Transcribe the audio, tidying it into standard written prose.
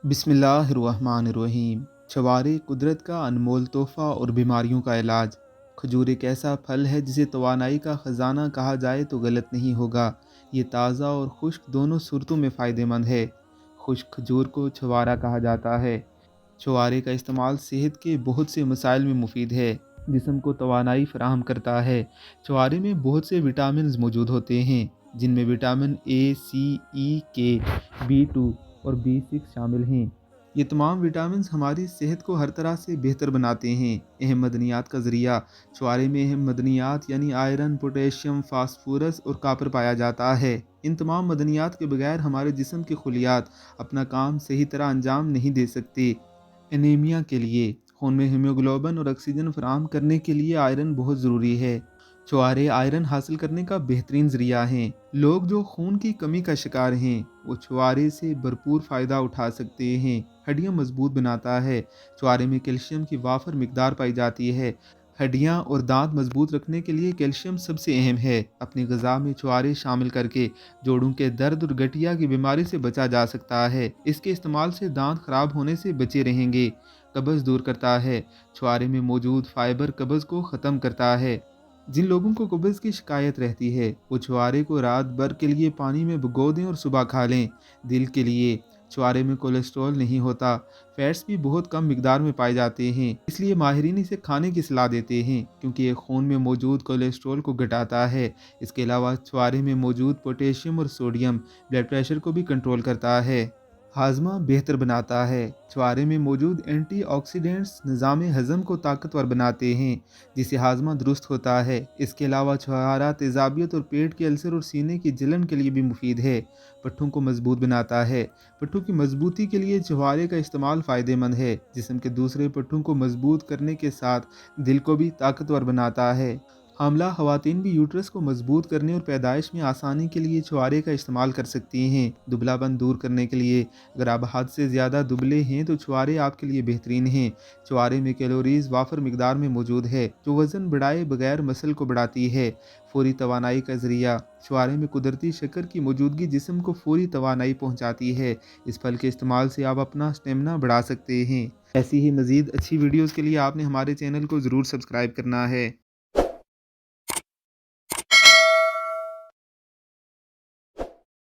بسم اللہ الرحمن الرحیم۔ چھوارے قدرت کا انمول تحفہ اور بیماریوں کا علاج۔ کھجور ایک ایسا پھل ہے جسے توانائی کا خزانہ کہا جائے تو غلط نہیں ہوگا۔ یہ تازہ اور خشک دونوں صورتوں میں فائدہ مند ہے۔ خشک کھجور کو چھوارا کہا جاتا ہے۔ چھوارے کا استعمال صحت کے بہت سے مسائل میں مفید ہے۔ جسم کو توانائی فراہم کرتا ہے۔ چھوارے میں بہت سے وٹامنز موجود ہوتے ہیں جن میں وٹامن اے، سی، ای، کے، B2 اور B6 شامل ہیں۔ یہ تمام وٹامنز ہماری صحت کو ہر طرح سے بہتر بناتے ہیں۔ اہم معدنیات کا ذریعہ۔ چھوارے میں اہم معدنیات یعنی آئرن، پوٹیشیم، فاسفورس اور کاپر پایا جاتا ہے۔ ان تمام معدنیات کے بغیر ہمارے جسم کے خلیات اپنا کام صحیح طرح انجام نہیں دے سکتے۔ انیمیا کے لیے خون میں ہیموگلوبن اور آکسیجن فراہم کرنے کے لیے آئرن بہت ضروری ہے۔ چھوارے آئرن حاصل کرنے کا بہترین ذریعہ ہیں۔ لوگ جو خون کی کمی کا شکار ہیں وہ چھوارے سے بھرپور فائدہ اٹھا سکتے ہیں۔ ہڈیاں مضبوط بناتا ہے۔ چھوارے میں کیلشیم کی وافر مقدار پائی جاتی ہے۔ ہڈیاں اور دانت مضبوط رکھنے کے لیے کیلشیم سب سے اہم ہے۔ اپنی غذا میں چھوارے شامل کر کے جوڑوں کے درد اور گٹھیا کی بیماری سے بچا جا سکتا ہے۔ اس کے استعمال سے دانت خراب ہونے سے بچے رہیں گے۔ قبض دور کرتا ہے۔ چھوارے میں موجود فائبر قبض کو ختم کرتا ہے۔ جن لوگوں کو قبض کی شکایت رہتی ہے وہ چھوارے کو رات بھر کے لیے پانی میں بھگو دیں اور صبح کھا لیں۔ دل کے لیے چھوارے میں کولیسٹرول نہیں ہوتا۔ فیٹس بھی بہت کم مقدار میں پائے جاتے ہیں، اس لیے ماہرین اسے کھانے کی صلاح دیتے ہیں کیونکہ یہ خون میں موجود کولیسٹرول کو گھٹاتا ہے۔ اس کے علاوہ چھوارے میں موجود پوٹیشیم اور سوڈیم بلڈ پریشر کو بھی کنٹرول کرتا ہے۔ ہاضمہ بہتر بناتا ہے۔ چھوارے میں موجود اینٹی آکسیڈنٹس نظام ہضم کو طاقتور بناتے ہیں جس سے ہاضمہ درست ہوتا ہے۔ اس کے علاوہ چھوارا تیزابیت اور پیٹ کے السر اور سینے کی جلن کے لیے بھی مفید ہے۔ پٹھوں کو مضبوط بناتا ہے۔ پٹھوں کی مضبوطی کے لیے چھوارے کا استعمال فائدہ مند ہے۔ جسم کے دوسرے پٹھوں کو مضبوط کرنے کے ساتھ دل کو بھی طاقتور بناتا ہے۔ حاملہ خواتین بھی یوٹرس کو مضبوط کرنے اور پیدائش میں آسانی کے لیے چھوارے کا استعمال کر سکتی ہیں۔ دبلا پن دور کرنے کے لیے اگر آپ حد سے زیادہ دبلے ہیں تو چھوارے آپ کے لیے بہترین ہیں۔ چھوارے میں کیلوریز وافر مقدار میں موجود ہے جو وزن بڑھائے بغیر مسل کو بڑھاتی ہے۔ فوری توانائی کا ذریعہ۔ چھوارے میں قدرتی شکر کی موجودگی جسم کو فوری توانائی پہنچاتی ہے۔ اس پھل کے استعمال سے آپ اپنا اسٹیمنا بڑھا سکتے ہیں۔ ایسی ہی مزید اچھی ویڈیوز کے لیے آپ نے ہمارے چینل کو ضرور سبسکرائب کرنا ہے۔